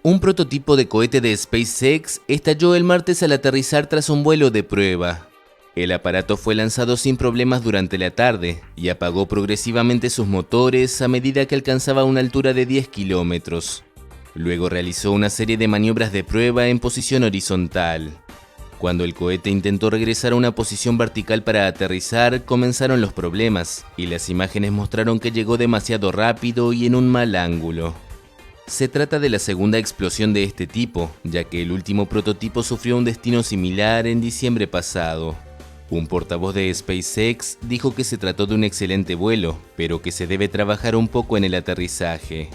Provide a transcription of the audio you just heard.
Un prototipo de cohete de SpaceX estalló el martes al aterrizar tras un vuelo de prueba. El aparato fue lanzado sin problemas durante la tarde y apagó progresivamente sus motores a medida que alcanzaba una altura de 10 kilómetros. Luego realizó una serie de maniobras de prueba en posición horizontal. Cuando el cohete intentó regresar a una posición vertical para aterrizar, comenzaron los problemas, y las imágenes mostraron que llegó demasiado rápido y en un mal ángulo. Se trata de la segunda explosión de este tipo, ya que el último prototipo sufrió un destino similar en diciembre pasado. Un portavoz de SpaceX dijo que se trató de un excelente vuelo, pero que se debe trabajar un poco en el aterrizaje.